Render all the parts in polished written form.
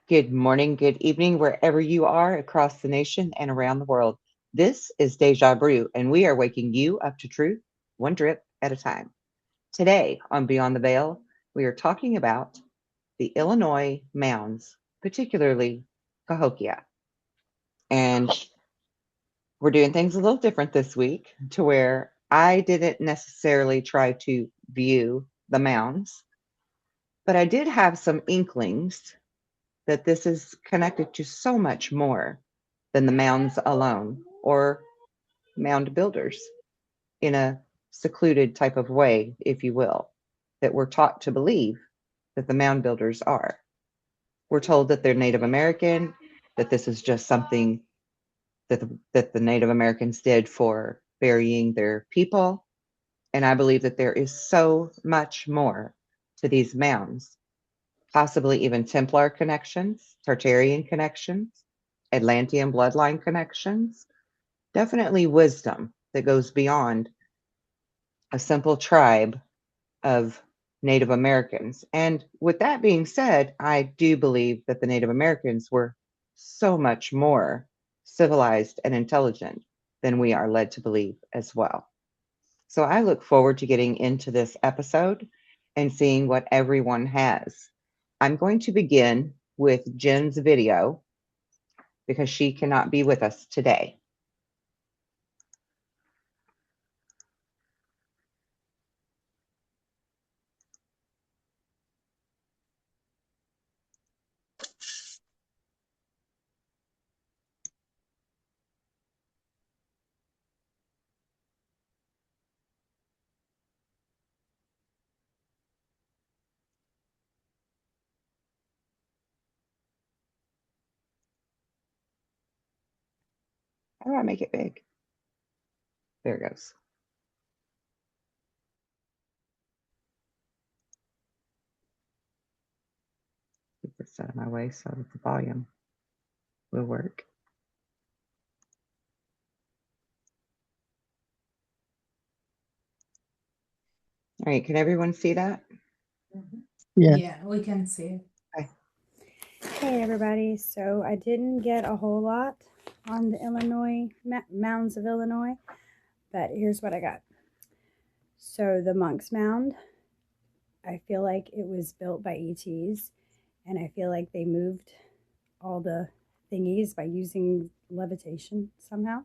Good morning, good evening, wherever you are across the nation and around the world. This is Deja Brew, and we are waking you up to truth, one drip at a time. Today on Beyond the Veil, we are talking about the Illinois mounds, particularly Cahokia. And we're doing things a little different this week to where I didn't necessarily try to view the mounds, but I did have some inklings that this is connected to so much more than the mounds alone or mound builders in a secluded type of way, if you will, that we're taught to believe that the mound builders are. We're told that they're Native American, that this is just something that the Native Americans did for burying their people. And I believe that there is so much more to these mounds, possibly even Templar connections, Tartarian connections, Atlantean bloodline connections, definitely wisdom that goes beyond a simple tribe of Native Americans. And with that being said, I do believe that the Native Americans were so much more civilized and intelligent than we are led to believe as well. So I look forward to getting into this episode and seeing what everyone has. I'm going to begin with Jen's video because she cannot be with us today. How do I make it big? There it goes. Keep this out of my way so that the volume will work. All right, can everyone see that? Yeah, we can see it. Okay. Hey everybody, so I didn't get a whole lot on the Illinois, mounds of Illinois, but here's what I got. So the Monk's Mound, I feel like it was built by ETs, and I feel like they moved all the thingies by using levitation somehow.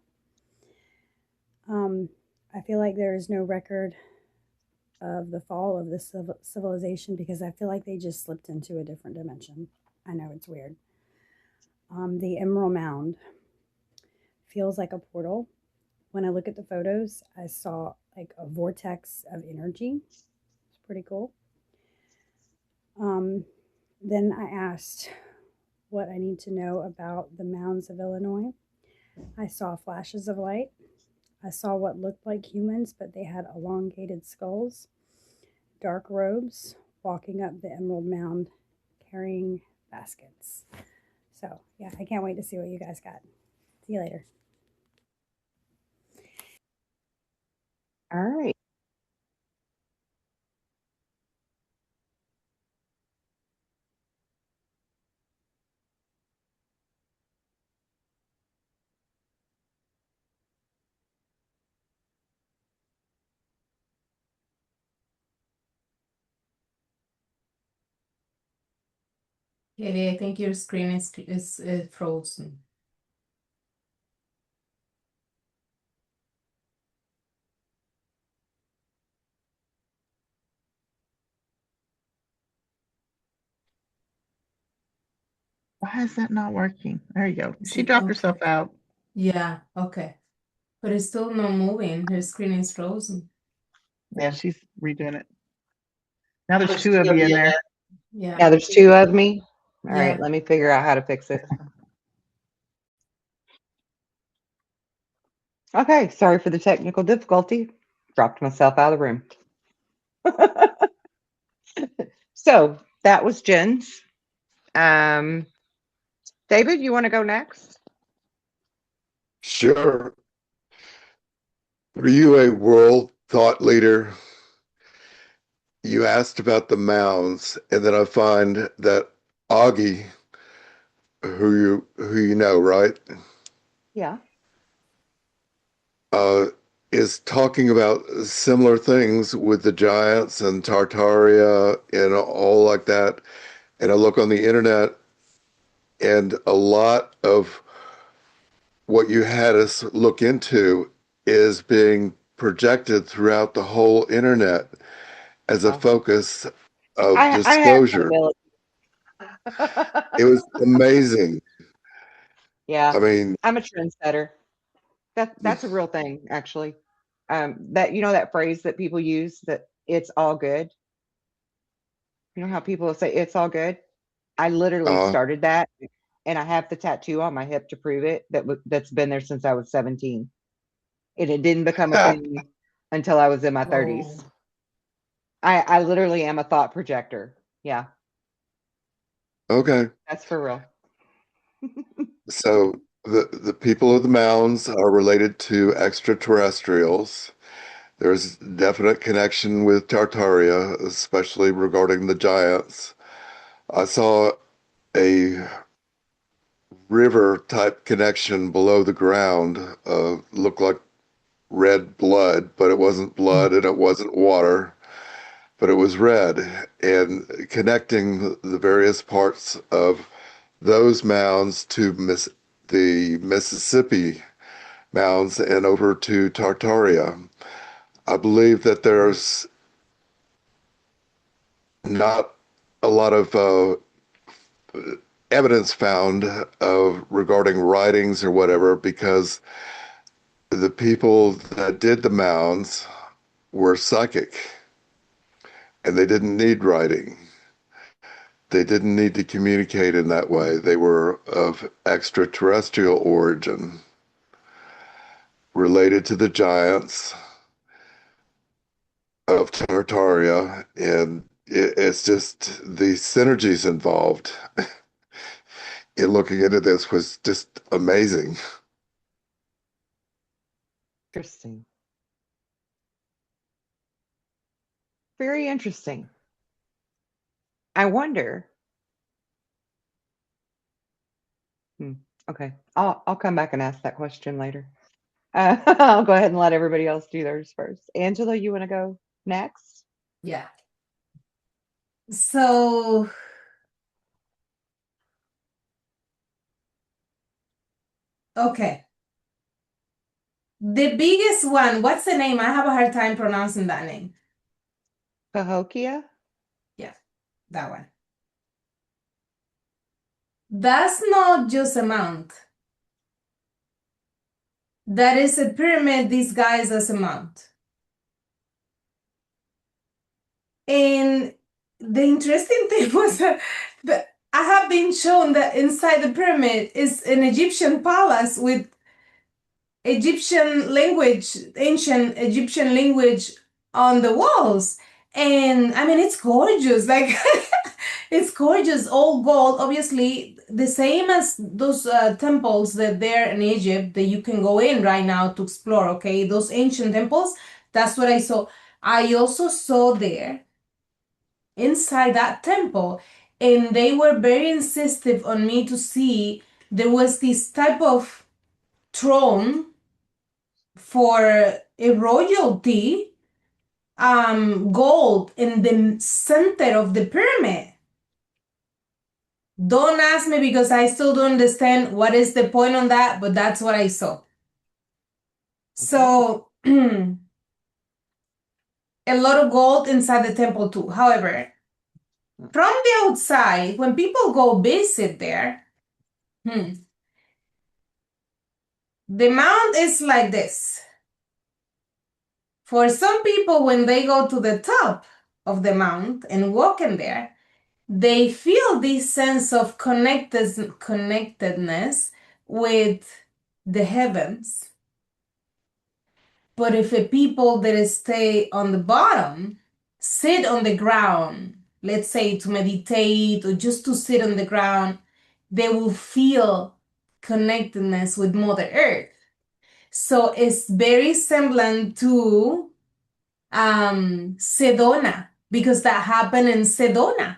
I feel like there is no record of the fall of this civilization because I feel like they just slipped into a different dimension. I know it's weird. The Emerald Mound feels like a portal. When I look at the photos, I saw like a vortex of energy. It's pretty cool. Then I asked what I need to know about the mounds of Illinois. I saw flashes of light. I saw what looked like humans, but they had elongated skulls, dark robes, walking up the Emerald Mound carrying baskets. So, yeah, I can't wait to see what you guys got. See you later. All right. Katie, I think your screen is frozen. Why is that not working? There you go. Is She it dropped okay? herself out. Yeah, okay. But it's still not moving. Her screen is frozen. Yeah, she's redoing it. Now there's two of you in there. Yeah. Now there's two of me. All Yeah. right, let me figure out how to fix it. Okay, sorry for the technical difficulty. Dropped myself out of the room. So that was Jen's. David, you want to go next? Sure. Are you a world thought leader? You asked about the mounds, and then I find that Augie who you know, right? Yeah. Uh, is talking about similar things with the giants and Tartaria and all like that. And I look on the internet, and a lot of what you had us look into is being projected throughout the whole internet as a Wow. focus of I have that disclosure. It ability. was amazing. Yeah, I mean, I'm a trendsetter. That's a real thing, actually. That that phrase that people use, that it's all good. You know how people say it's all good? I literally uh, started that, and I have the tattoo on my hip to prove it. That's been there since I was 17, and it didn't become a thing until I was in my 30s. Whoa. I literally am a thought projector. Yeah, okay. that's for real. So the people of the mounds are related to extraterrestrials. There's definite connection with Tartaria, especially regarding the giants. I saw a river type connection below the ground, looked like red blood, but it wasn't blood and it wasn't water, but it was red. And connecting the various parts of those mounds to the Mississippi mounds and over to Tartaria. I believe that there's not a lot of evidence found of regarding writings or whatever, because the people that did the mounds were psychic and they didn't need writing. They didn't need to communicate in that way. They were of extraterrestrial origin, related to the giants of Tartaria, and it's just the synergies involved in looking into this was just amazing. Interesting. Very interesting. I wonder. Hmm, okay, I'll come back and ask that question later. I'll go ahead and let everybody else do theirs first. Angela, you want to go next? Yeah. So, okay. The biggest one, what's the name? I have a hard time pronouncing that name. Cahokia? Yeah, that one. That's not just a mount. That is a pyramid disguised as a mount. And the interesting thing was that I have been shown that inside the pyramid is an Egyptian palace with Egyptian language, ancient Egyptian language on the walls. And I mean, it's gorgeous. Like, it's gorgeous, all gold, obviously, the same as those temples that there in Egypt that you can go in right now to explore, okay? Those ancient temples, that's what I saw. I also saw there inside that temple, and they were very insistent on me to see there was this type of throne for a royalty, gold in the center of the pyramid. Don't ask me because I still don't understand what is the point on that, but that's what I saw. So a lot of gold inside the temple too. However, from the outside, when people go visit there, the mount is like this. For some people, when they go to the top of the mount and walk in there, they feel this sense of connectedness with the heavens. But if a people that stay on the bottom sit on the ground, let's say to meditate or just to sit on the ground, they will feel connectedness with Mother Earth. So it's very similar to Sedona, because that happened in Sedona.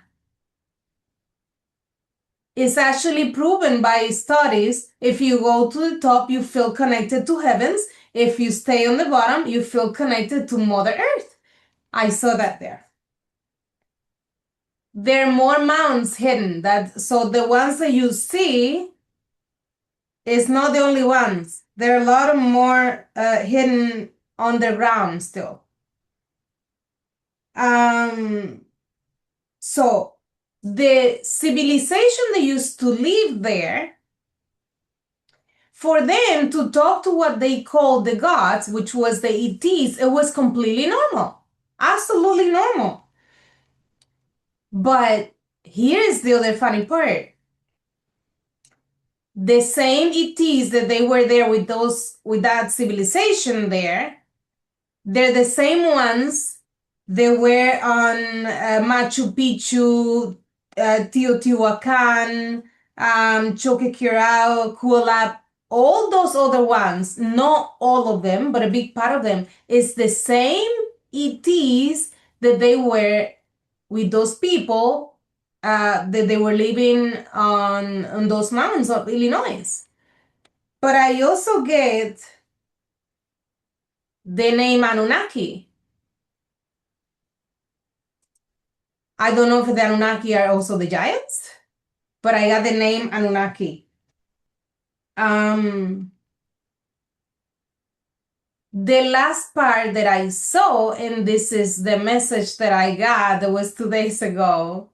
It's actually proven by studies. If you go to the top, you feel connected to heavens. If you stay on the bottom, you feel connected to Mother Earth. I saw that there. There are more mounds hidden. So the ones that you see is not the only ones. There are a lot of more hidden underground still. So the civilization that used to live there, for them to talk to what they called the gods, which was the ETs, it was completely normal. Absolutely normal. But here's the other funny part. The same ETs that they were there with that civilization there, they're the same ones that were on Machu Picchu, Teotihuacan, Choqquequirao, Kualap, all those other ones, not all of them, but a big part of them, is the same ETs that they were with those people that they were living on those mountains of Illinois. But I also get the name Anunnaki. I don't know if the Anunnaki are also the giants, but I got the name Anunnaki. The last part that I saw, and this is the message that I got, that was 2 days ago,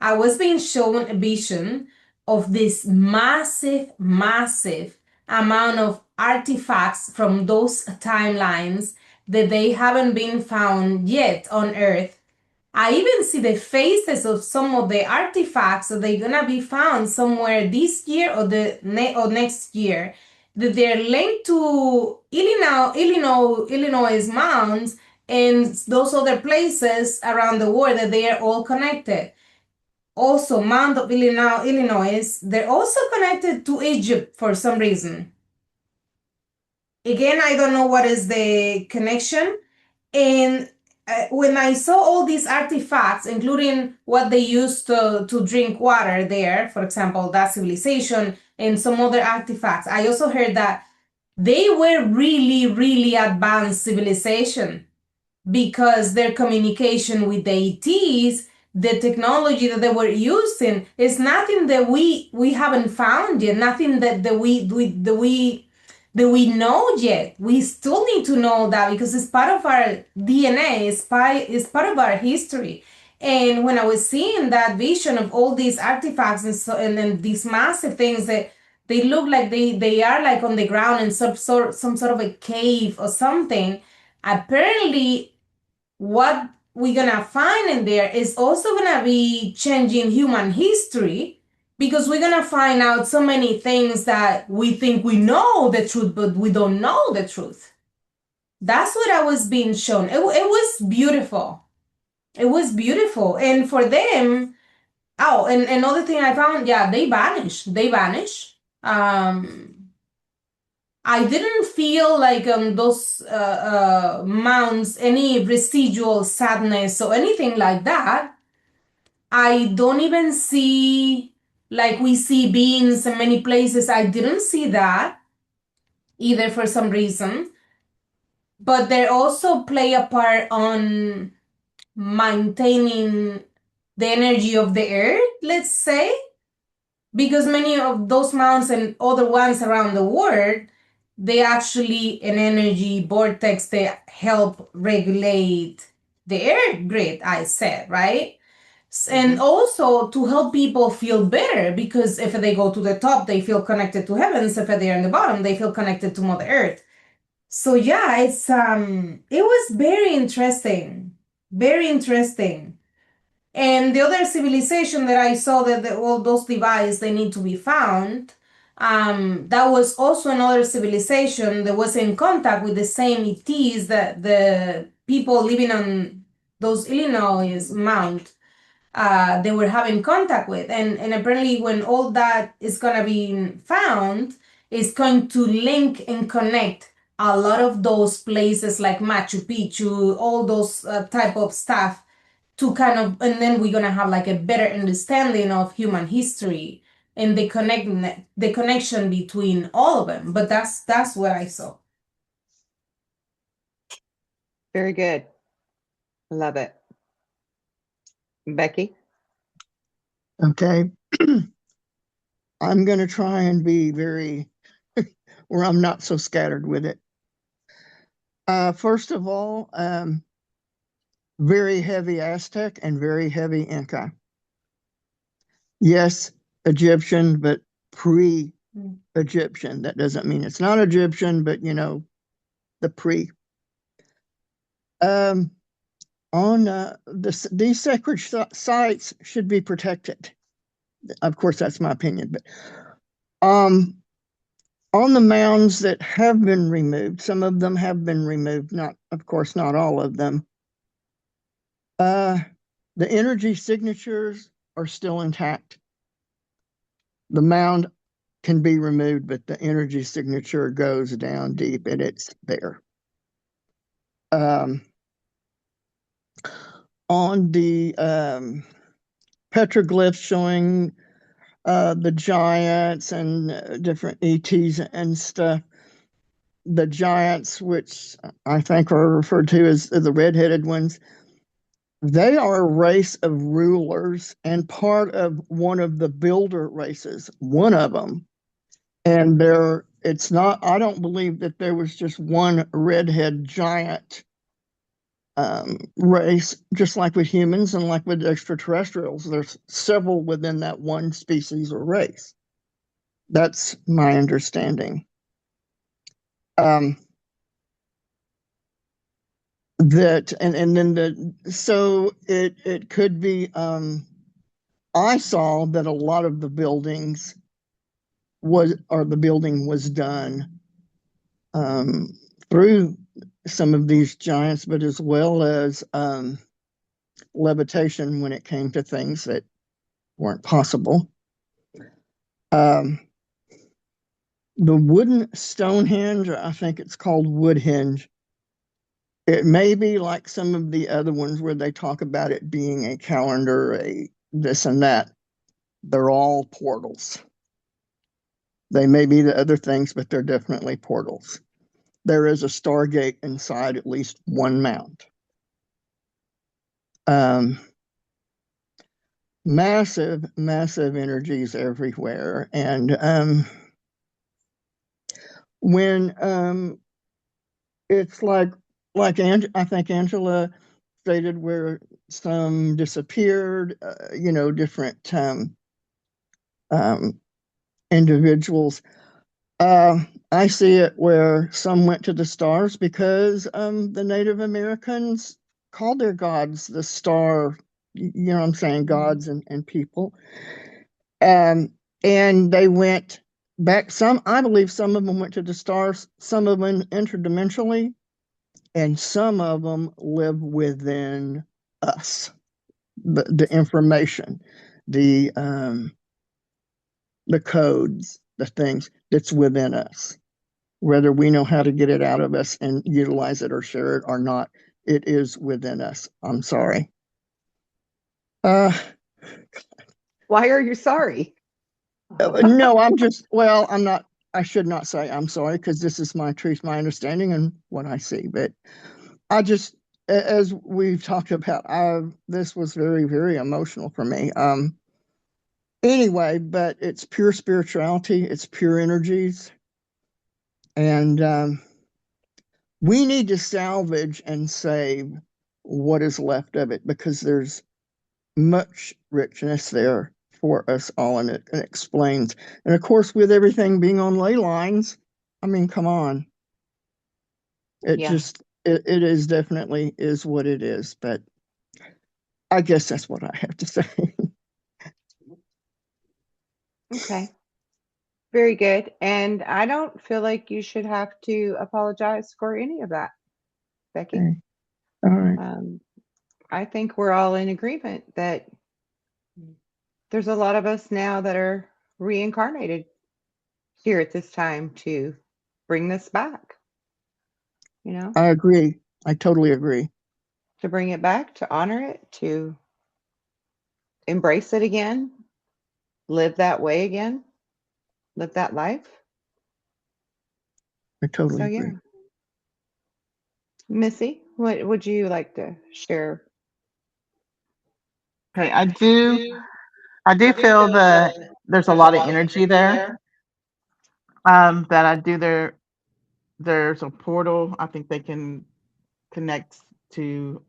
I was being shown a vision of this massive, massive amount of artifacts from those timelines that they haven't been found yet on Earth. I even see the faces of some of the artifacts that they're gonna be found somewhere this year or or next year, that they're linked to Illinois mounds and those other places around the world, that they are all connected. Also, Mound of Illinois, they're also connected to Egypt for some reason. Again, I don't know what is the connection. And when I saw all these artifacts, including what they used to drink water there, for example, that civilization and some other artifacts, I also heard that they were really, really advanced civilization, because their communication with the ETs, the technology that they were using, is nothing that we haven't found yet, nothing that we know yet. We still need to know that, because it's part of our DNA, it's part of our history. And when I was seeing that vision of all these artifacts and then these massive things that they look like they are like on the ground in some sort of a cave or something, apparently what we're gonna find in there is also gonna be changing human history, because we're gonna find out so many things that we think we know the truth, but we don't know the truth. That's what I was being shown. It was beautiful. It was beautiful. And for them, oh, and another thing I found, yeah, they vanish. They vanish. I didn't feel like those mounds, any residual sadness or anything like that. I don't even see, like we see beans in many places. I didn't see that either for some reason. But they also play a part on maintaining the energy of the earth, let's say, because many of those mounds and other ones around the world, they actually an energy vortex that help regulate the air grid, I said, right? And also to help people feel better, because if they go to the top, they feel connected to heavens. If they're in the bottom, they feel connected to Mother Earth. So yeah, it was very interesting, very interesting. And the other civilization that I saw that all those devices, they need to be found, that was also another civilization that was in contact with the same ETs that the people living on those Illinois mound, they were having contact with. And apparently when all that is going to be found, it's going to link and connect a lot of those places like Machu Picchu, all those type of stuff, to kind of, and then we're going to have like a better understanding of human history and the connection between all of them. But that's what I saw. Very good. Love it. Becky? Okay. I'm going to try and be very, where I'm not so scattered with it. First of all, very heavy Aztec and very heavy Inca. Yes, Egyptian, but pre-Egyptian. That doesn't mean it's not Egyptian, but you know, the pre. These sacred sites should be protected. Of course, that's my opinion, but on the mounds that have been removed, some of them have been removed, not, of course, not all of them. The energy signatures are still intact. The mound can be removed, but the energy signature goes down deep and it's there. On the petroglyphs showing the giants and different ETs and stuff, the giants, which I think are referred to as the red-headed ones, they are a race of rulers and part of one of the builder races, one of them. And it's not, I don't believe that there was just one redhead giant race, just like with humans and like with extraterrestrials. There's several within that one species or race. That's my understanding. That and then so it could be I saw that a lot of the buildings the building was done through some of these giants, but as well as levitation when it came to things that weren't possible. The wooden Stonehenge, I think it's called Woodhenge. It may be like some of the other ones where they talk about it being a calendar, a this and that. They're all portals. They may be the other things, but they're definitely portals. There is a stargate inside at least one mound. Massive, massive energies everywhere. And when it's like I think Angela stated where some disappeared, different individuals. I see it where some went to the stars because the Native Americans called their gods the star, you know what I'm saying, gods and people. And they went back. I believe some of them went to the stars, some of them interdimensionally, and some of them live within us. The information, the codes, the things that's within us. Whether we know how to get it out of us and utilize it or share it or not, it is within us. I'm sorry. Why are you sorry? No, I'm not, I should not say I'm sorry because this is my truth, my understanding and what I see. But I just, as we've talked about, this was very, very emotional for me. Anyway, but it's pure spirituality, it's pure energies. And we need to salvage and save what is left of it because there's much richness there for us all, and it explains. And of course, with everything being on ley lines, I mean, come on. It is definitely is what it is, but I guess that's what I have to say. Okay. Very good. And I don't feel like you should have to apologize for any of that, Becky. Okay. All right. I think we're all in agreement that there's a lot of us now that are reincarnated here at this time to bring this back. I agree. I totally agree. To bring it back, to honor it, to embrace it again, live that way again, live that life. I totally So agree. yeah. Missy, what would you like to share? Okay, I do feel that there's a lot of energy there. That I do there's a portal. I think they can connect to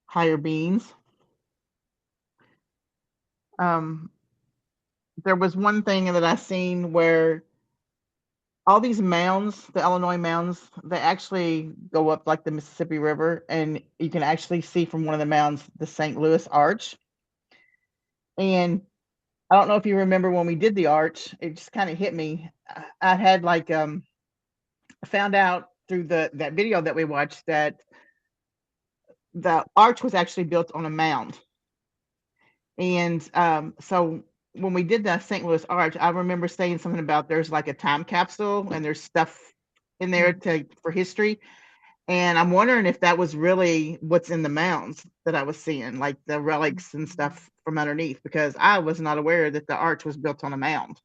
higher beings. Um, there was one thing that I seen where all these mounds, the Illinois mounds, they actually go up like the Mississippi River, and you can actually see from one of the mounds the St. Louis Arch. And I don't know if you remember when we did the arch, it just kind of hit me. I had like found out through that video that we watched that the arch was actually built on a mound. And so when we did the St. Louis Arch, I remember saying something about there's like a time capsule and there's stuff in there for history. And I'm wondering if that was really what's in the mounds that I was seeing, like the relics and stuff from underneath, because I was not aware that the arch was built on a mound.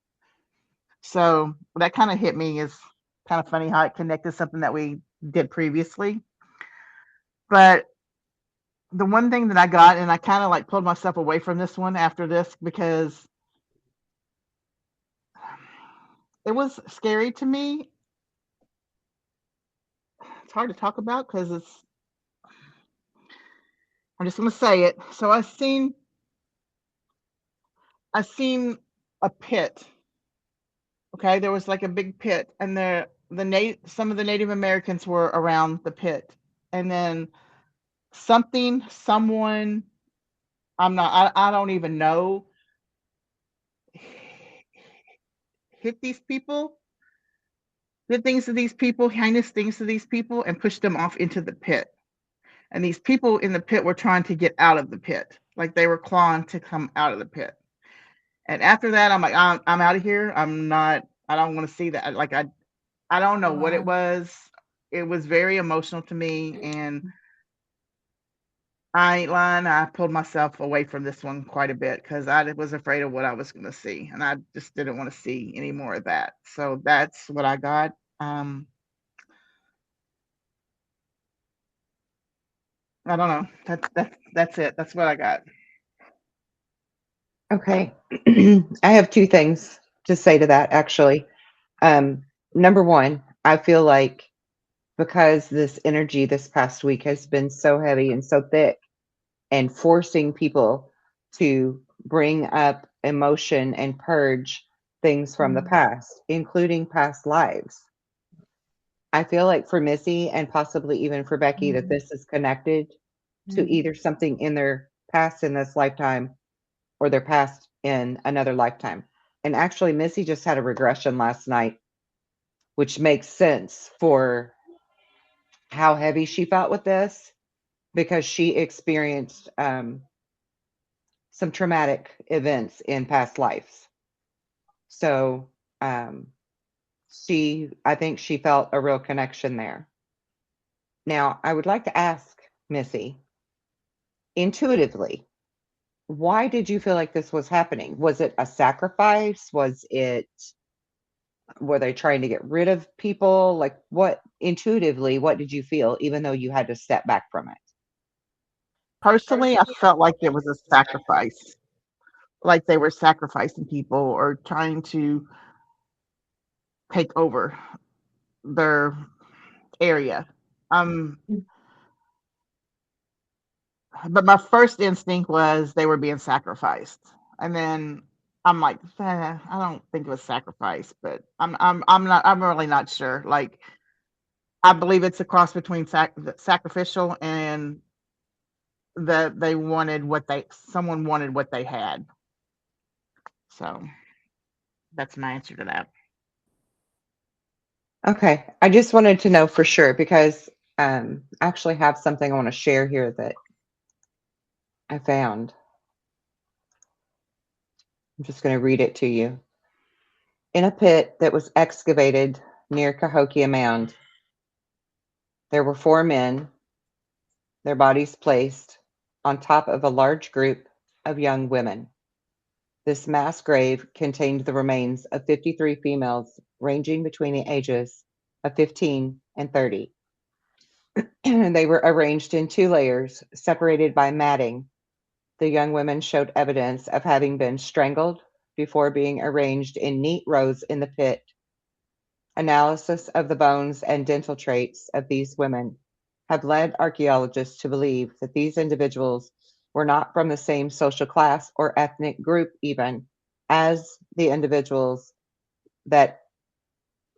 So that kind of hit me as kind of funny how it connected something that we did previously. But the one thing that I got, and I kind of like pulled myself away from this one after this because it was scary to me. It's hard to talk about because I'm just going to say it. So I seen a pit. Okay, there was like a big pit, and some of the Native Americans were around the pit, and then someone, I don't even know, hit these people, did things to these people, heinous things to these people, and pushed them off into the pit. And these people in the pit were trying to get out of the pit, like they were clawing to come out of the pit. And after that, I'm like, I'm out of here. I don't want to see that. Like I don't know what it was. It was very emotional to me, and I ain't lying. I pulled myself away from this one quite a bit because I was afraid of what I was going to see, and I just didn't want to see any more of that. So that's what I got. I don't know. That's it. That's what I got. Okay. I have two things to say to that, actually. Number one, I feel like because this energy this past week has been so heavy and so thick and forcing people to bring up emotion and purge things from the past, including past lives. I feel like for Missy and possibly even for Becky, that this is connected to either something in their past in this lifetime or their past in another lifetime. And actually, Missy just had a regression last night, which makes sense for how heavy she felt with this because she experienced some traumatic events in past lives. So I think she felt a real connection there. Now, I would like to ask Missy, intuitively, why did you feel like this was happening? Was it a sacrifice? Were they trying to get rid of people? Like intuitively, what did you feel, even though you had to step back from it? Personally, I felt like it was a sacrifice, like they were sacrificing people or trying to take over their area. Um, but my first instinct was they were being sacrificed, and then I'm like, I don't think it was sacrifice, but I'm really not sure. Like, I believe it's a cross between sacrificial and that someone wanted what they had. So that's my answer to that. Okay. I just wanted to know for sure because I actually have something I want to share here that I found. I'm just going to read it to you. In a pit that was excavated near Cahokia Mound, there were 4 men, their bodies placed on top of a large group of young women. This mass grave contained the remains of 53 females ranging between the ages of 15 and 30. They were arranged in 2 layers, separated by matting. The young women showed evidence of having been strangled before being arranged in neat rows in the pit. Analysis of the bones and dental traits of these women have led archaeologists to believe that these individuals were not from the same social class or ethnic group even as the individuals that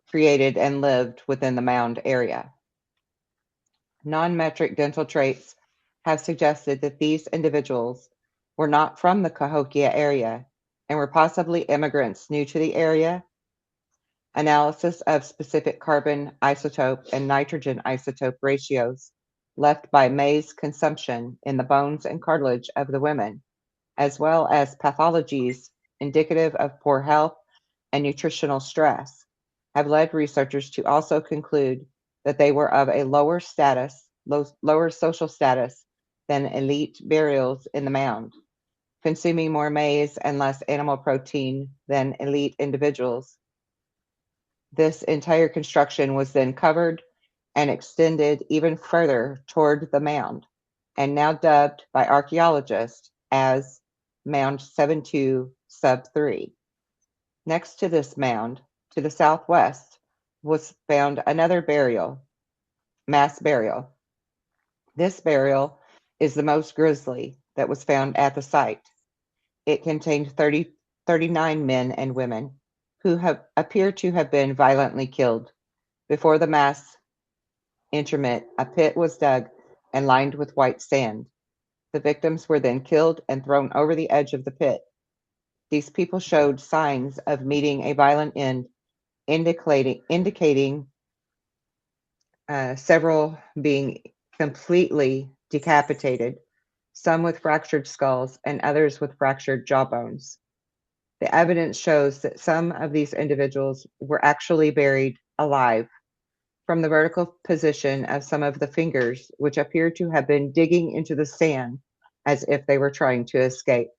created and lived within the mound area. Non-metric dental traits have suggested that these individuals were not from the Cahokia area and were possibly immigrants new to the area. Analysis of specific carbon isotope and nitrogen isotope ratios left by maize consumption in the bones and cartilage of the women, as well as pathologies indicative of poor health and nutritional stress, have led researchers to also conclude that they were of a lower social status than elite burials in the mound, consuming more maize and less animal protein than elite individuals. This entire construction was then covered and extended even further toward the mound, and now dubbed by archaeologists as Mound 72 Sub 3. Next to this mound, to the southwest, was found another mass burial. This burial is the most grisly that was found at the site. It contained 39 men and women who appear to have been violently killed. Before the mass interment, a pit was dug and lined with white sand. The victims were then killed and thrown over the edge of the pit. These people showed signs of meeting a violent end, indicating several being completely decapitated, some with fractured skulls and others with fractured jawbones. The evidence shows that some of these individuals were actually buried alive. From the vertical position of some of the fingers, which appear to have been digging into the sand as if they were trying to escape.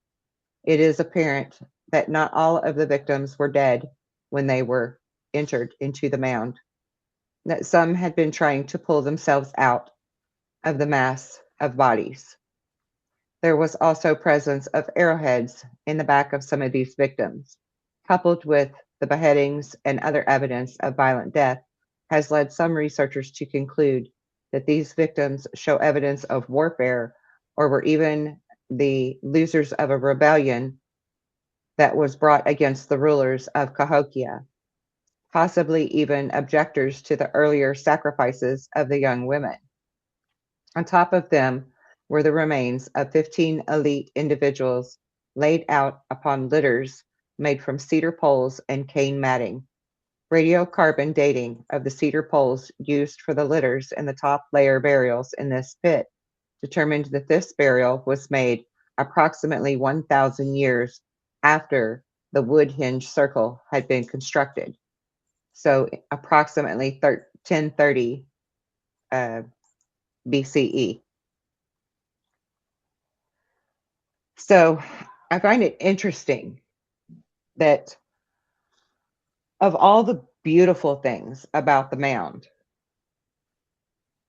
It is apparent that not all of the victims were dead when they were entered into the mound, that some had been trying to pull themselves out of the mass of bodies. There was also presence of arrowheads in the back of some of these victims, coupled with the beheadings and other evidence of violent death, has led some researchers to conclude that these victims show evidence of warfare or were even the losers of a rebellion that was brought against the rulers of Cahokia, possibly even objectors to the earlier sacrifices of the young women. On top of them were the remains of 15 elite individuals laid out upon litters made from cedar poles and cane matting. Radiocarbon dating of the cedar poles used for the litters in the top layer burials in this pit determined that this burial was made approximately 1,000 years after the wood hinge circle had been constructed. So approximately 1030 BCE. So I find it interesting that of all the beautiful things about the mound,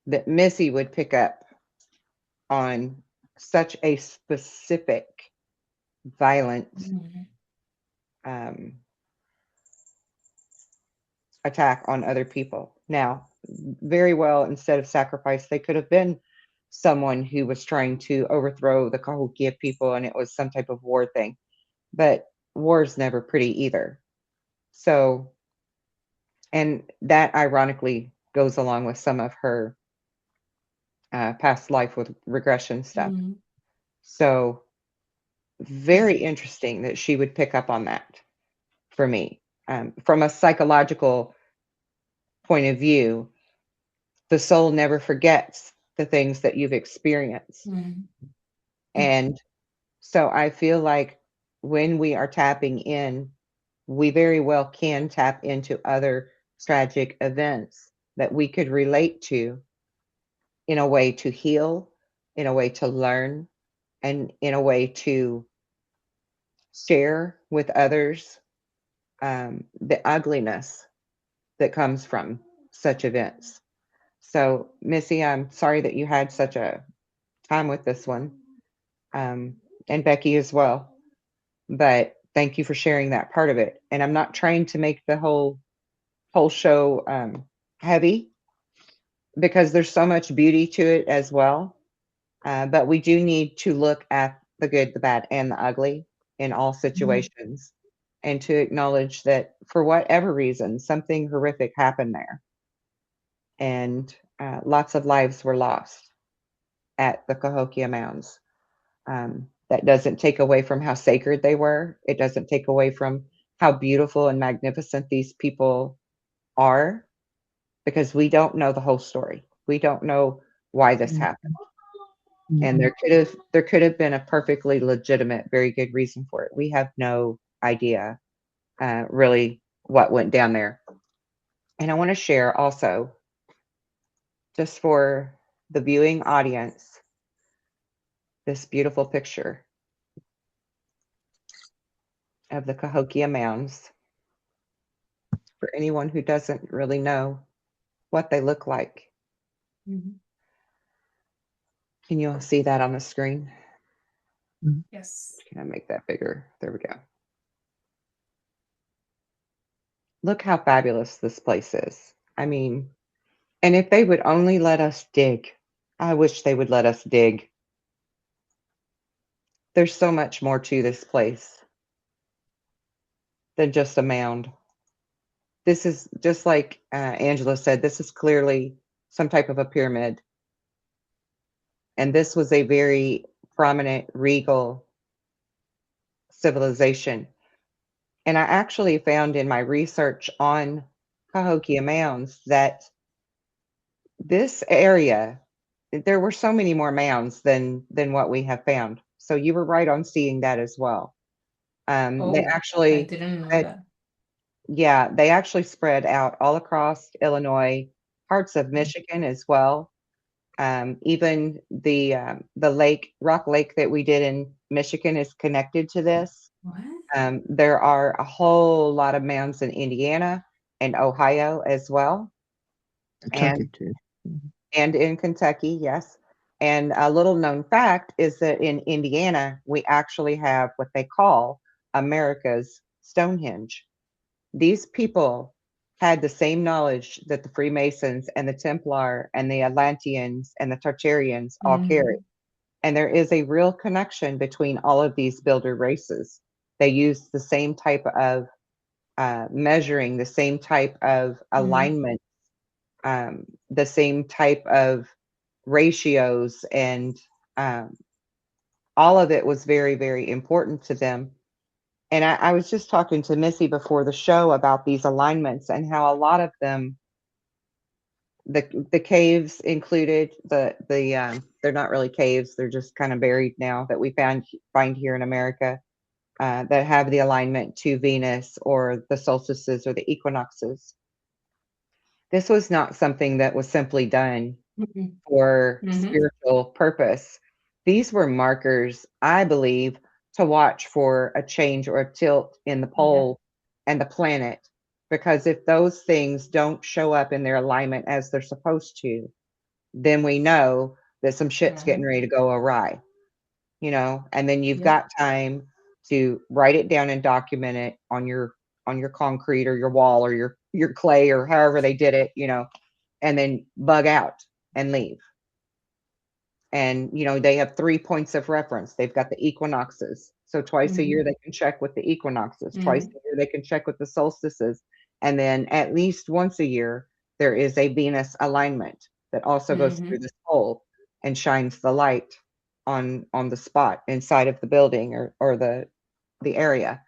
that Missy would pick up on such a specific violent attack on other people. Now, very well, instead of sacrifice, they could have been someone who was trying to overthrow the Cahokia people and it was some type of war thing. But war is never pretty either. So, and that ironically goes along with some of her past life with regression stuff. So, very interesting that she would pick up on that for me. From a psychological point of view, the soul never forgets the things that you've experienced. And so I feel like when we are tapping in, we very well can tap into other tragic events that we could relate to in a way to heal, in a way to learn, and in a way to share with others the ugliness that comes from such events. So, Missy, I'm sorry that you had such a time with this one, and Becky as well. But thank you for sharing that part of it. And I'm not trying to make the whole show heavy, because there's so much beauty to it as well. But we do need to look at the good, the bad, and the ugly in all situations, and to acknowledge that for whatever reason, something horrific happened there. And lots of lives were lost at the Cahokia Mounds. That doesn't take away from how sacred they were. It doesn't take away from how beautiful and magnificent these people are, because we don't know the whole story. We don't know why this happened. And there could have been a perfectly legitimate, very good reason for it. We have no idea really what went down there. And I want to share also, just for the viewing audience, this beautiful picture of the Cahokia Mounds, for anyone who doesn't really know what they look like. Can you all see that on the screen? Yes. Can I make that bigger? There we go. Look how fabulous this place is. I mean, and if they would only let us dig, I wish they would let us dig. There's so much more to this place than just a mound. This is just like Angela said, this is clearly some type of a pyramid. And this was a very prominent, regal civilization. And I actually found in my research on Cahokia Mounds that this area, there were so many more mounds than what we have found. So you were right on seeing that as well. They I actually didn't know spread, that. yeah, they actually spread out all across Illinois, parts of Michigan as well. Even the Rock Lake that we did in Michigan is connected to this. What? There are a whole lot of mounds in Indiana and Ohio as well. Kentucky too. And in Kentucky, yes. And a little known fact is that in Indiana, we actually have what they call America's Stonehenge. These people had the same knowledge that the Freemasons and the Templar and the Atlanteans and the Tartarians all carry. And there is a real connection between all of these builder races. They use the same type of measuring, the same type of alignment, the same type of ratios, and all of it was very, very important to them. And I was just talking to Missy before the show about these alignments and how a lot of them, the caves included, they're not really caves, they're just kind of buried now, that we find here in America, that have the alignment to Venus or the solstices or the equinoxes. This was not something that was simply done for spiritual purpose. These were markers, I believe, to watch for a change or a tilt in the pole and the planet. Because if those things don't show up in their alignment as they're supposed to, then we know that some shit's getting ready to go awry, and then you've got time to write it down and document it on your concrete or your wall or your clay or however they did it, and then bug out and leave. And they have 3 points of reference. They've got the equinoxes, so twice a year they can check with the equinoxes. Twice a year they can check with the solstices, and then at least once a year there is a Venus alignment that also goes through this hole and shines the light on the spot inside of the building or the area.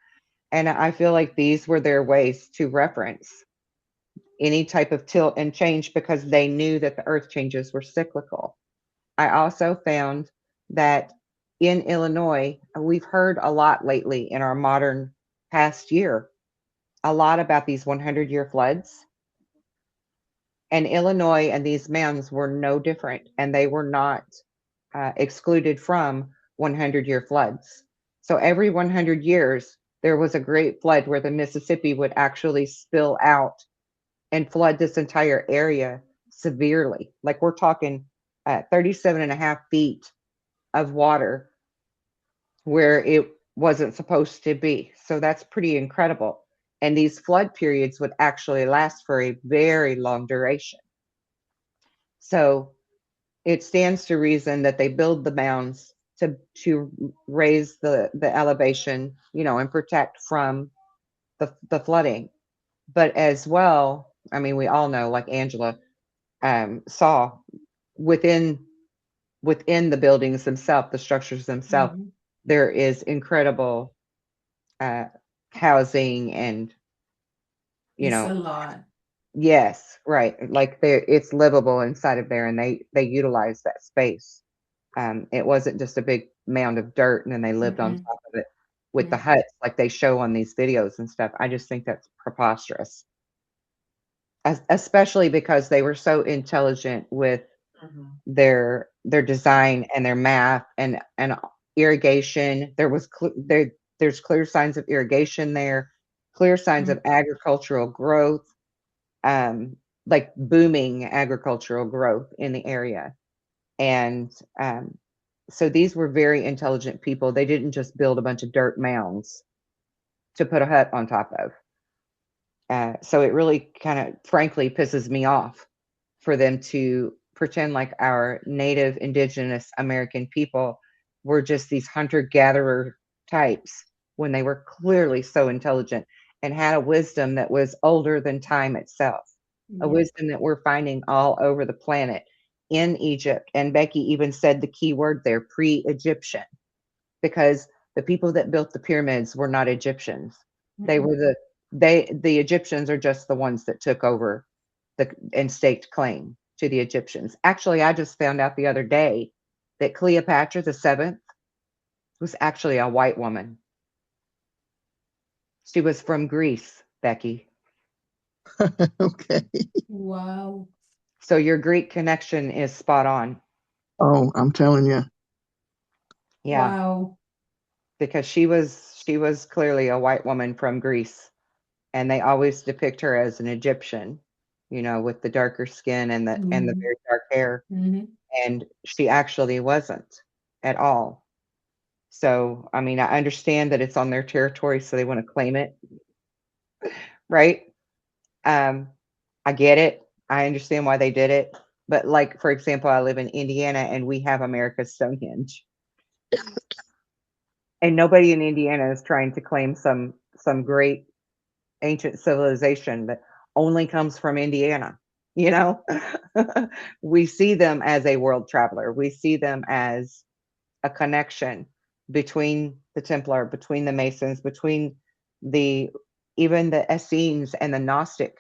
And I feel like these were their ways to reference any type of tilt and change, because they knew that the earth changes were cyclical. I also found that in Illinois, we've heard a lot lately in our modern past year, a lot about these 100-year floods. And Illinois and these mounds were no different, and they were not excluded from 100-year floods. So every 100 years, there was a great flood where the Mississippi would actually spill out and flood this entire area severely. Like we're talking 37 and a half feet of water where it wasn't supposed to be. So that's pretty incredible. And these flood periods would actually last for a very long duration. So it stands to reason that they build the mounds to raise the elevation, you know, and protect from the flooding. But as well, I mean, we all know, like Angela saw within the buildings themselves, the structures themselves, Mhm. there is incredible uh, housing and you It's know, a lot. yes, right, like it's livable inside of there, and they utilize that space. It wasn't just a big mound of dirt and then they lived on Mm-mm. top of it with the Yeah. huts like they show on these videos and stuff. I just think that's preposterous, especially because they were so intelligent with their design and their math and irrigation. There was there's clear signs of irrigation there, clear signs of agricultural growth, um, like booming agricultural growth in the area. And so these were very intelligent people. They didn't just build a bunch of dirt mounds to put a hut on top of. So it really kind of, frankly, pisses me off for them to pretend like our native indigenous American people were just these hunter gatherer types when they were clearly so intelligent and had a wisdom that was older than time itself, a Yeah. wisdom that we're finding all over the planet in Egypt. And Becky even said the key word there, pre-Egyptian, because the people that built the pyramids were not Egyptians. They were the Egyptians are just the ones that took over and staked claim to the Egyptians. Actually, I just found out the other day that Cleopatra the seventh was actually a white woman. She was from Greece, Becky. Okay. Wow. So your Greek connection is spot on. Oh, I'm telling you. Yeah, Wow. because she was clearly a white woman from Greece, and they always depict her as an Egyptian, you know, with the darker skin and the Mm-hmm. very dark hair, Mm-hmm. and she actually wasn't at all. So, I mean, I understand that it's on their territory, so they want to claim it, right? Um, I get it. I understand why they did it. But like, for example, I live in Indiana and we have America's Stonehenge. And nobody in Indiana is trying to claim some great ancient civilization that only comes from Indiana. You know, we see them as a world traveler. We see them as a connection between the Templar, between the Masons, between the even the Essenes and the Gnostic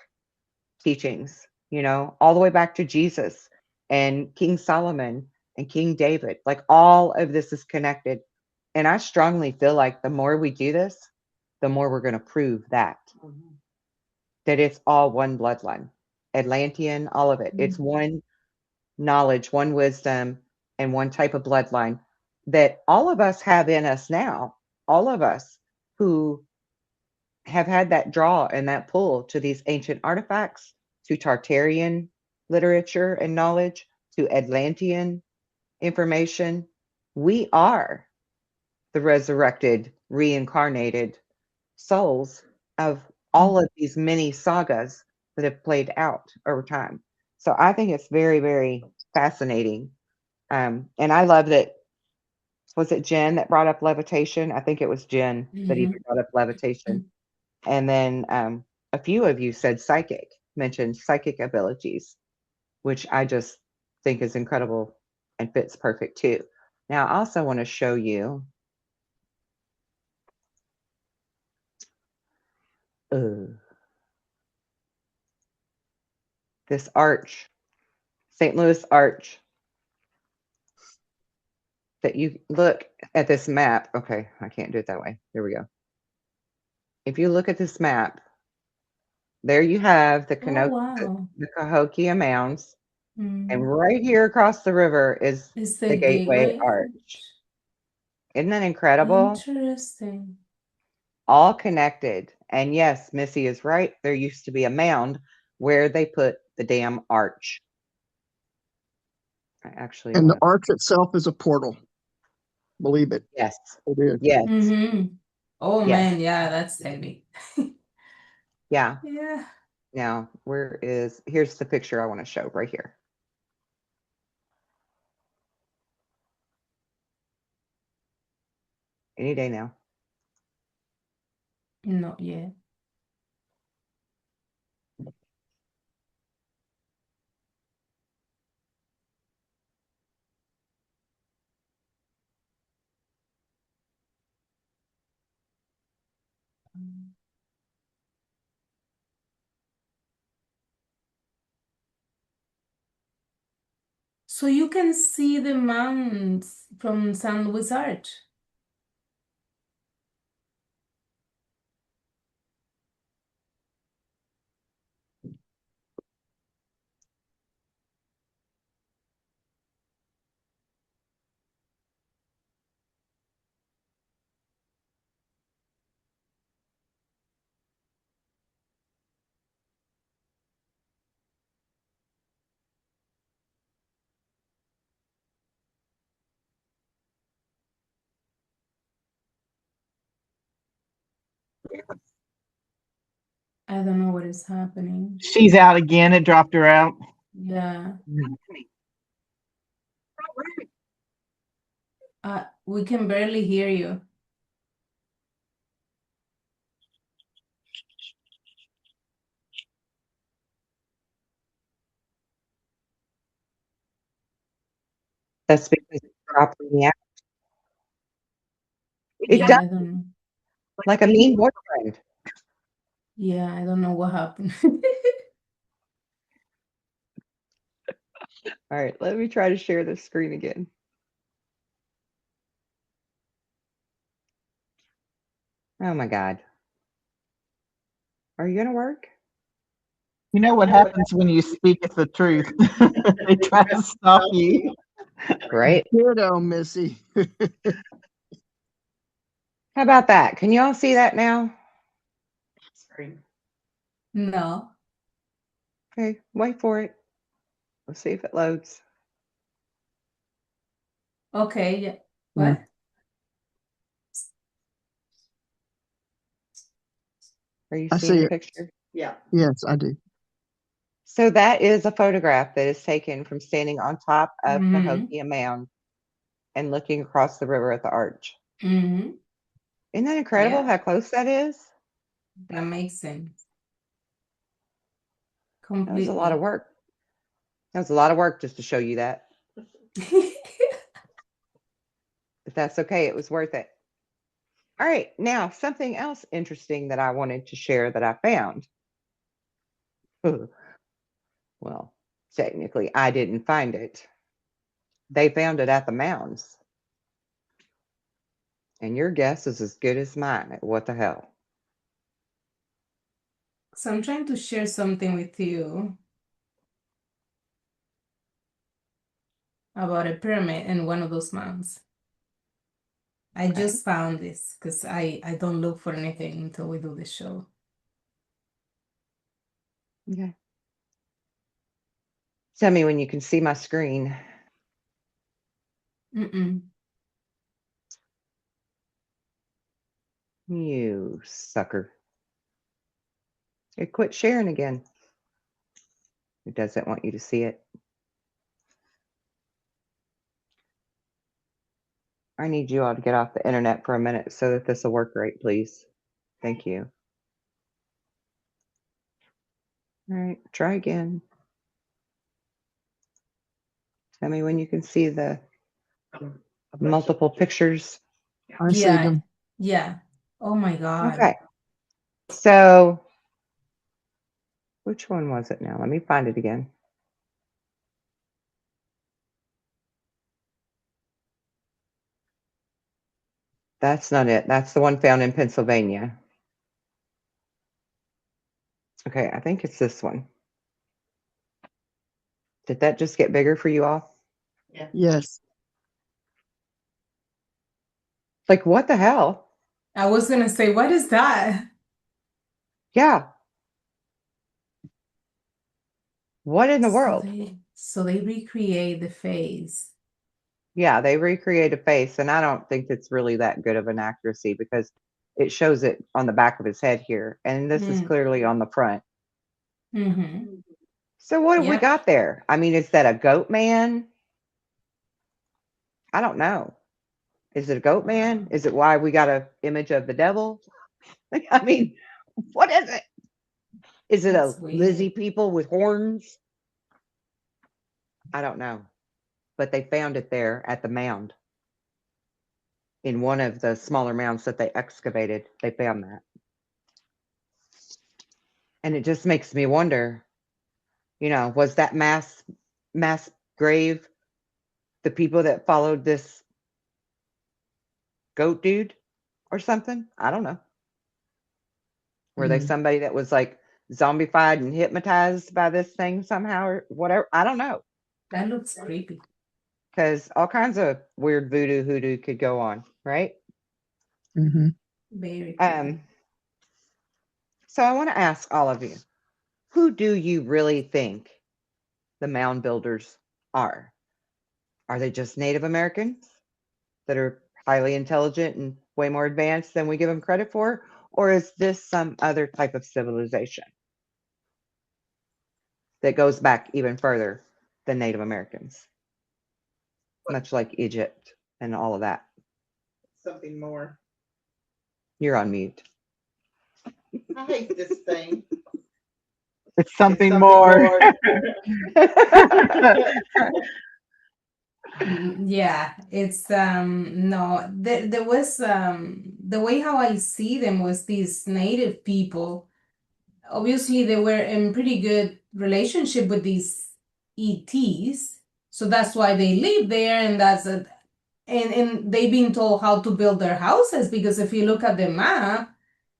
teachings, you know, all the way back to Jesus and King Solomon and King David. Like all of this is connected. And I strongly feel like the more we do this, the more we're going to prove that it's all one bloodline. Atlantean, all of it. It's one knowledge, one wisdom, and one type of bloodline that all of us have in us now. All of us who have had that draw and that pull to these ancient artifacts, to Tartarian literature and knowledge, to Atlantean information. We are the resurrected, reincarnated souls of all of these many sagas that have played out over time. So I think it's very, very fascinating. And I love that. Was it Jen that brought up levitation? I think it was Jen that even Mm-hmm. brought up levitation. And then a few of you said psychic, mentioned psychic abilities, which I just think is incredible and fits perfect too. Now, I also want to show you uh, this arch, St. Louis Arch, that you look at this map. Okay, I can't do it that way. There we go. If you look at this map, there you have Oh, wow. the Cahokia Mounds, Mm. and right here across the river is It's the the Gateway gateway. Arch. Isn't that incredible? Interesting. All connected. And yes, Missy is right. There used to be a mound where they put the damn arch. I actually And the want. arch itself is a portal. Believe it. Yes. It is. Yes. Mm-hmm. Oh Yes. man, yeah, that's heavy. Yeah. Yeah. Now, here's the picture I want to show right here. Any day now. Not yet. So you can see the mounds from San Luis Arch. I don't know what is happening. She's out again. It dropped her out. Yeah. We can barely hear you. That's because it's dropping out. It Yeah, does, I don't know. like a mean boyfriend. Yeah, I don't know what happened. All right, let me try to share the screen again. Oh my God. Are you gonna work? You know what happens when you speak it's the truth. They try to stop you. Right? Ditto, Missy. How about that? Can you all see that now? No. Okay, wait for it. Let's see if it loads. Okay, yeah. What? Are you I seeing see the it. picture? Yes, I do. So that is a photograph that is taken from standing on top of Mm-hmm. Cahokia Mound and looking across the river at the arch. Mm-hmm. Isn't that incredible Yeah. how close that is? That makes sense. That was a lot of Completely. work. That was a lot of work just to show you that. But that's okay. It was worth it. All right. Now, something else interesting that I wanted to share that I found. Well, technically, I didn't find it. They found it at the Mounds. And your guess is as good as mine at what the hell. So I'm trying to share something with you about a pyramid in one of those mounds. I Okay. just found this because I don't look for anything until we do the show. Okay. Tell me when you can see my screen. Mm-mm. You sucker. It quit sharing again. It doesn't want you to see it. I need you all to get off the internet for a minute so that this will work right, please. Thank you. All right, try again. Tell me when you can see the multiple pictures. I see Yeah, them. yeah. Oh my God. Okay. So, which one was it now? Let me find it again. That's not it. That's the one found in Pennsylvania. Okay, I think it's this one. Did that just get bigger for you all? Yes. Like, what the hell? I was gonna say, what is that? Yeah. What in the world? So they recreate the face. Yeah, they recreate a face, and I don't think it's really that good of an accuracy because it shows it on the back of his head here, and this is clearly on the front. Mm-hmm. So what have we Yep. got there? I mean, is that a goat man? I don't know. Is it a goat man? Is it why we got a image of the devil? I mean, what is it? Is it That's a weird. Lizzie people with horns? I don't know. But they found it there at the mound. In one of the smaller mounds that they excavated, they found that. And it just makes me wonder, was that mass grave the people that followed this goat dude or something? I don't know. Were they somebody that was like zombified and hypnotized by this thing somehow or whatever? I don't know. That looks creepy. Because all kinds of weird voodoo hoodoo could go on, right? Very creepy. So I want to ask all of you, who do you really think the mound builders are? Are they just Native Americans that are highly intelligent and way more advanced than we give them credit for? Or is this some other type of civilization that goes back even further than Native Americans, much like Egypt and all of that? Something more. You're on mute. I hate this thing. It's something more. Yeah, it's no, there was the way how I see them was these native people. Obviously, they were in pretty good relationship with these ETs, so that's why they live there, and and they've been told how to build their houses because if you look at the map,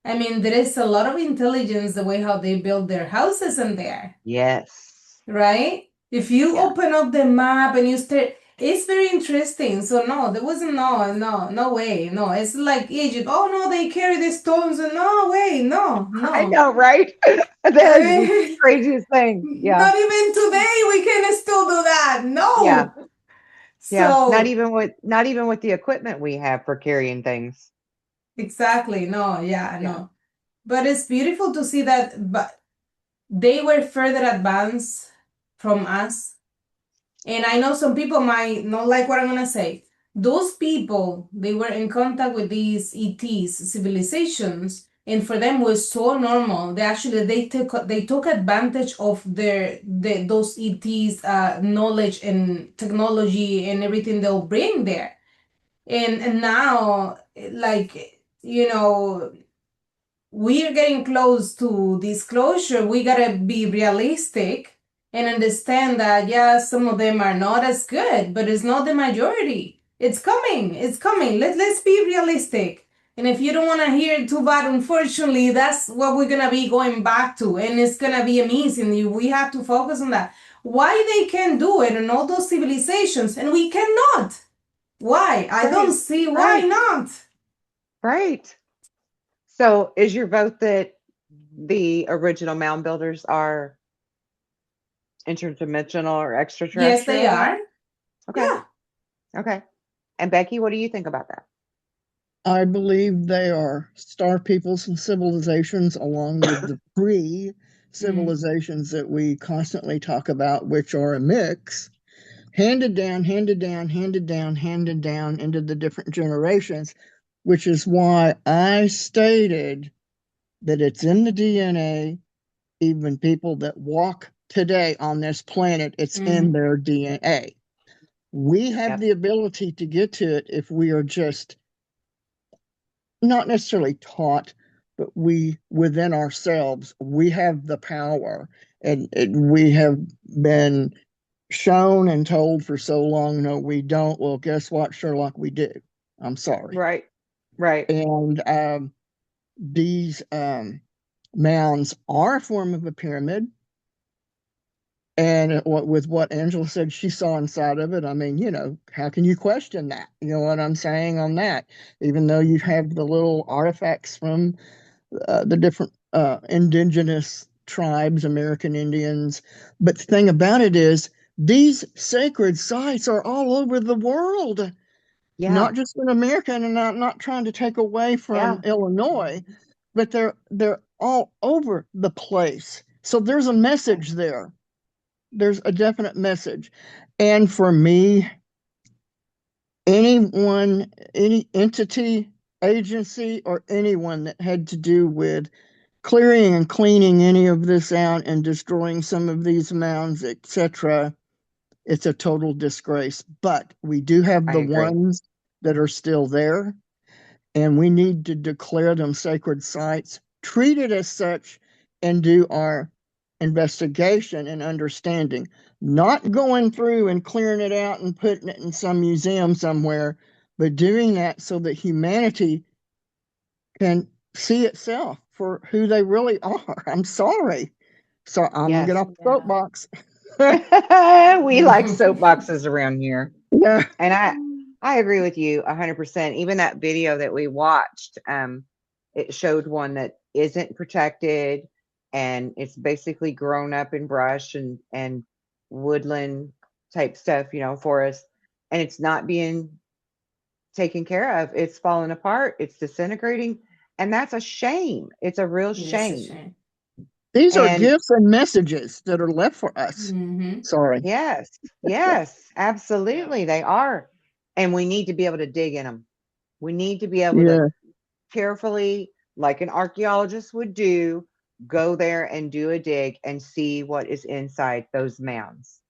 I mean, there is a lot of intelligence the way how they build their houses in there. Yes. Right? If you Yeah. open up the map and you start, it's very interesting. So no, there wasn't no way. No, it's like Egypt. Oh no, they carry the stones and no way, no. I know, right? That is the craziest thing. Yeah. Not even today we can still do that. No. Yeah. Yeah. So Not even with the equipment we have for carrying things. exactly. No, yeah, no. But it's beautiful to see that but they were further advanced from us. And I know some people might not like what I'm gonna say. Those people, they were in contact with these ETs, civilizations, and for them was so normal. They took advantage of those ETs knowledge and technology and everything they'll bring there. And now like we are getting close to disclosure. We gotta be realistic and understand that, yeah, some of them are not as good, but it's not the majority. It's coming. It's coming. Let's be realistic. And if you don't want to hear it too bad, unfortunately, that's what we're gonna be going back to, and it's gonna be amazing. We have to focus on that. Why they can do it in all those civilizations and we cannot? Why? I don't see why not. Right. So is your vote that the original mound builders are interdimensional or extraterrestrial? Yes, they are. Okay. Yeah. Okay. And Becky, what do you think about that? I believe they are star peoples and civilizations along with the pre civilizations that we constantly talk about, which are a mix, handed down, handed down, handed down, handed down into the different generations, which is why I stated that it's in the DNA. Even people that walk today on this planet, it's in their DNA. We have the ability to get to it if we are just not necessarily taught, but we within ourselves, we have the power, and we have been shown and told for so long, no, we don't. Well, guess what, Sherlock, we do. I'm sorry. Right. And these mounds are a form of a pyramid. And with what Angela said she saw inside of it, I mean, how can you question that? You know what I'm saying on that? Even though you have the little artifacts from the different indigenous tribes, American Indians. But the thing about it is, these sacred sites are all over the world, Yeah. not just in America, and not trying to take away from Illinois, but they're all over the place. So there's a message there. There's a definite message. And for me, anyone, any entity, agency, or anyone that had to do with clearing and cleaning any of this out and destroying some of these mounds, etc., it's a total disgrace. But we do have I the agree. ones that are still there, and we need to declare them sacred sites, treat it as such, and do our investigation and understanding, not going through and clearing it out and putting it in some museum somewhere, but doing that so that humanity can see itself for who they really are. I'm sorry. So I'm gonna get off the Yeah. soapbox. We like soapboxes around here. Yeah. And I agree with you 100%. Even that video that we watched, it showed one that isn't protected, and it's basically grown up in brush and woodland type stuff, forest, and it's not being taken care of. It's falling apart. It's disintegrating, and that's a shame. It's a real It's a shame. shame. These are And gifts and messages that are left for us. Mm-hmm. Sorry. yes, absolutely, they are, and we need to be able to dig in them. We need to be able Yeah. to carefully, like an archaeologist would do, go there and do a dig and see what is inside those mounds,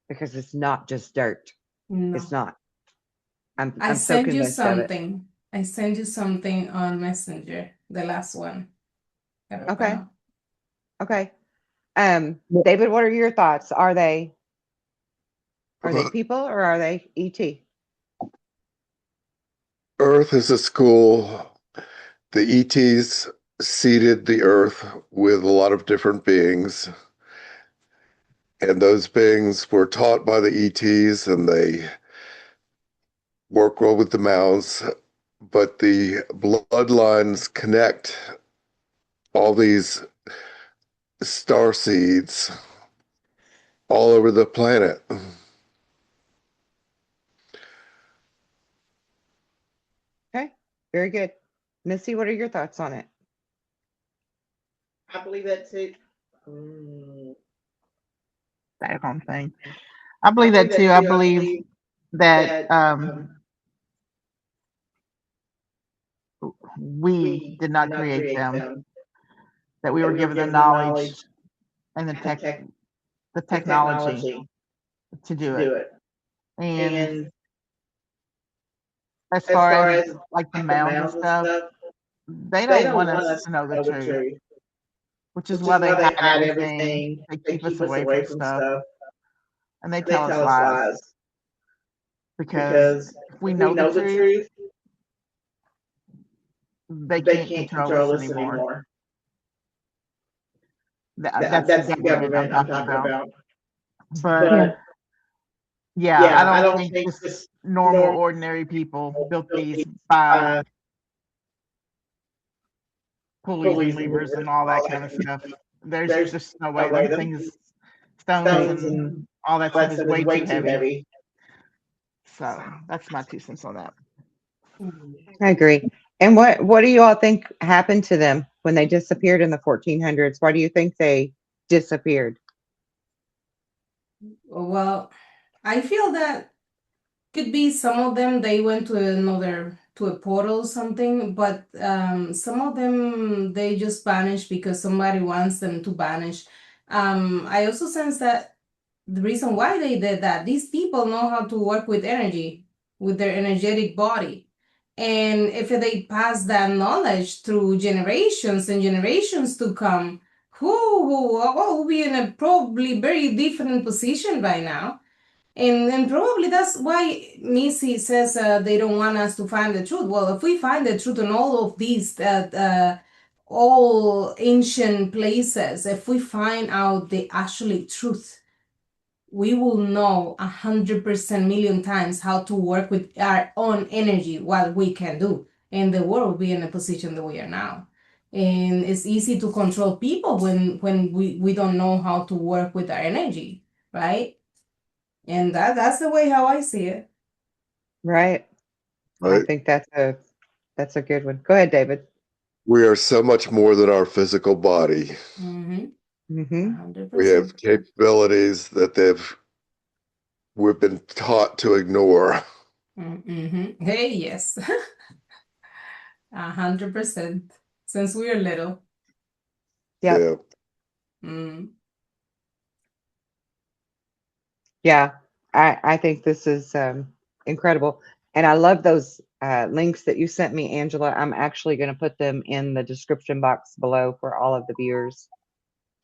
because it's not just dirt. No. It's not. I'm I so sent you convinced of it. something. I sent you something on Messenger, the last one. Okay. Okay. David, what are your thoughts? Are they people or are they ET? Earth is a school. The ETs seeded the earth with a lot of different beings. And those beings were taught by the ETs, and they work well with the mounds. But the bloodlines connect all these star seeds all over the planet. Okay. Very good. Missy, what are your thoughts on it? I believe that too. That thing. I believe that too. I believe that we did not create them. That we were given the knowledge and the technology to do it. And as far as like the mounds and stuff, they don't want us to know the truth, which is why they hide everything. They keep us away from stuff, and they tell us lies. Because if we know the truth, they can't control us anymore. That's the government I'm talking about. But yeah, I don't think just normal, ordinary people built these by pulleys and levers and all that kind of stuff. There's just no way. Them things, stones and all that stuff is way too heavy. So that's my 2 cents on that. I agree. And what do you all think happened to them when they disappeared in the 1400s? Why do you think they disappeared? Well, I feel that could be some of them they went to a portal or something, but some of them they just vanished because somebody wants them to vanish. I also sense that the reason why they did that, these people know how to work with energy, with their energetic body. And if they pass that knowledge through generations and generations to come, who will be in a probably very different position by now. And probably that's why Missy says they don't want us to find the truth. Well, if we find the truth in all of these all ancient places, if we find out the actually truth, we will know 100% million times how to work with our own energy, what we can do, and the world will be in a position that we are now. And it's easy to control people when we don't know how to work with our energy, right? And that's the way how I see it. Right. I Right? think that's a good one. Go ahead, David. We are so much more than our physical body. Mm-hmm. Mm-hmm. We 100%. have capabilities that we've been taught to ignore. Mm-hmm. Hey, yes. 100%. Since we are little. Yep. Yeah. Mm. Yeah. I think this is incredible. And I love those links that you sent me, Angela. I'm actually going to put them in the description box below for all of the viewers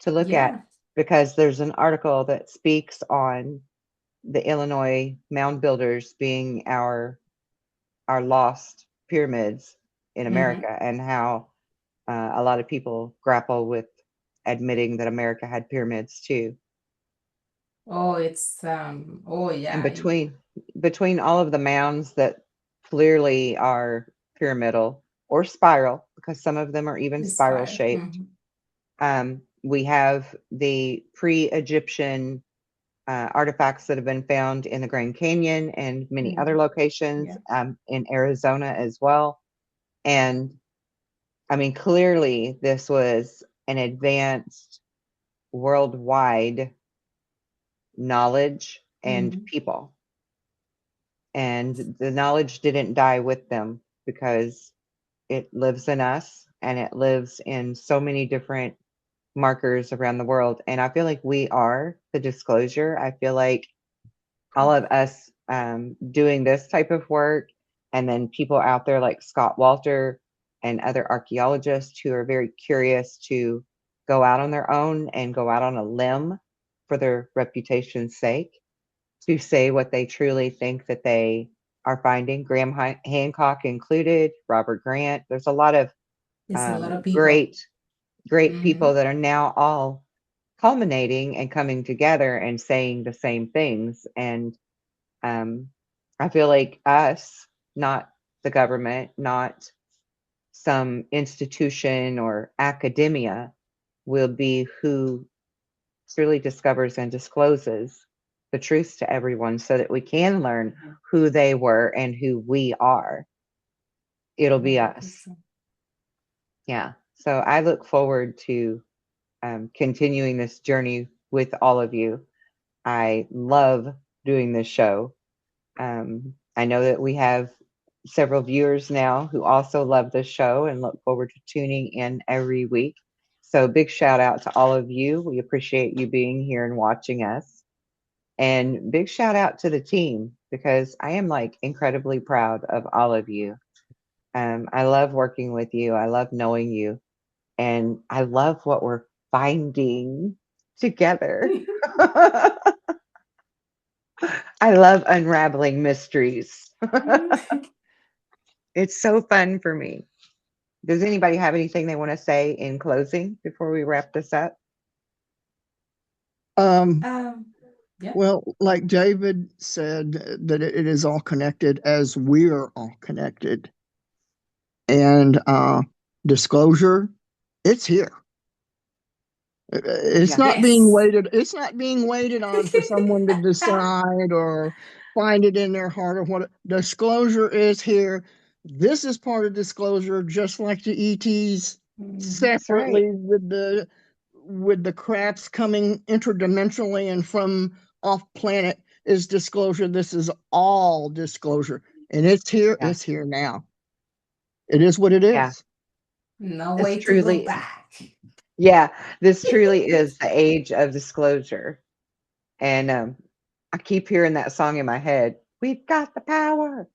to look Yeah. at, because there's an article that speaks on the Illinois mound builders being our lost pyramids in Mm-hmm. America, and how a lot of people grapple with admitting that America had pyramids too. Oh, it's oh And yeah. between all of the mounds that clearly are pyramidal or spiral, because some of them are even It's spiral fire. shaped, we have the pre-Egyptian artifacts that have been found in the Grand Canyon and many other locations, Yeah. in Arizona as well. And I mean, clearly this was an advanced worldwide knowledge and Mm-hmm. people. And the knowledge didn't die with them, because it lives in us and it lives in so many different markers around the world. And I feel like we are the disclosure. I feel like all of us doing this type of work, and then people out there like Scott Walter and other archaeologists who are very curious to go out on their own and go out on a limb for their reputation's sake, to say what they truly think that they are finding. Graham Hancock included, Robert Grant. There's a lot of It's a lot of people. great people Mm-hmm. that are now all culminating and coming together and saying the same things. And I feel like us, not the government, not some institution or academia, will be who truly discovers and discloses the truth to everyone, so that we can learn who they were and who we are. It'll be us. 100%. Yeah. So I look forward to continuing this journey with all of you. I love doing this show. I know that we have several viewers now who also love this show and look forward to tuning in every week. So big shout out to all of you. We appreciate you being here and watching us. And big shout out to the team, because I am like incredibly proud of all of you. I love working with you. I love knowing you. And I love what we're finding together. I love unraveling mysteries. It's so fun for me. Does anybody have anything they want to say in closing before we wrap this up? Yeah. Well, like David said, that it is all connected as we're all connected. And disclosure, it's here. It's Yeah. not being Yes. waited. It's not being waited on for someone to decide or find it in their heart or what. Disclosure is here. This is part of disclosure, just like the ETs Mhm. That's right. separately with the craps coming interdimensionally and from off planet is disclosure. This is all disclosure, and it's here. Yeah. It's here now. It is what it Yeah. is. No This way to go truly, back. yeah, this truly is the age of disclosure. And I keep hearing that song in my head. We've got the power.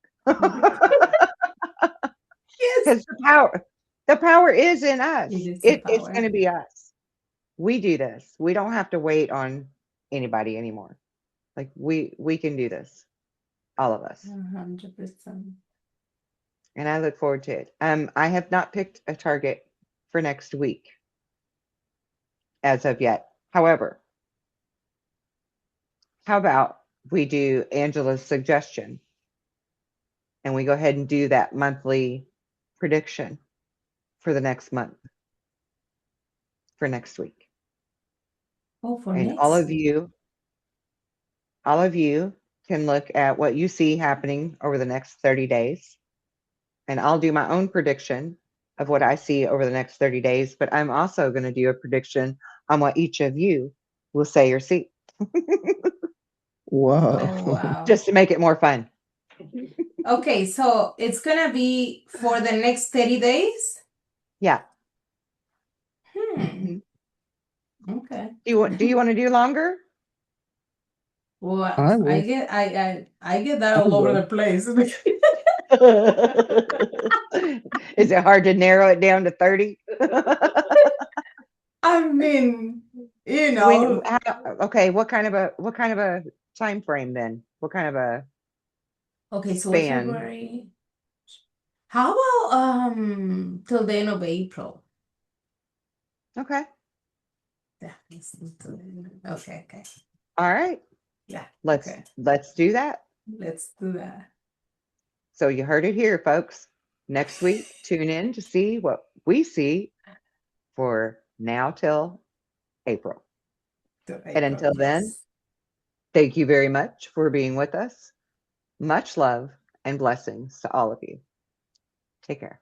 Yes. Because the power is in It us. is the It's going power. to be us. We do this. We don't have to wait on anybody anymore. Like we can do this, all of us. 100%. And I look forward to it. I have not picked a target for next week as of yet. However, How about we do Angela's suggestion and we go ahead and do that monthly prediction for the next month, for next week. Oh, for And next all of week. you can look at what you see happening over the next 30 days. And I'll do my own prediction of what I see over the next 30 days, but I'm also going to do a prediction on what each of you will say or see. Whoa. Oh, wow. Just to make it more fun. Okay, so it's gonna be for the next 30 days? Yeah. Hmm. Okay. Do you want to do longer? Well, I I would. get I get that I all over would. the place. Is it hard to narrow it down to 30? I mean, you When, know, okay, what kind of a time frame then? What kind of a okay, so it's span? February. How about till the end of April? Okay. Yeah, okay, okay. All right. Yeah, Let's okay. let's do that. Let's do that. So you heard it here, folks. Next week, tune in to see what we see for now till April. Till And April, until then, yes. thank you very much for being with us. Much love and blessings to all of you. Take care.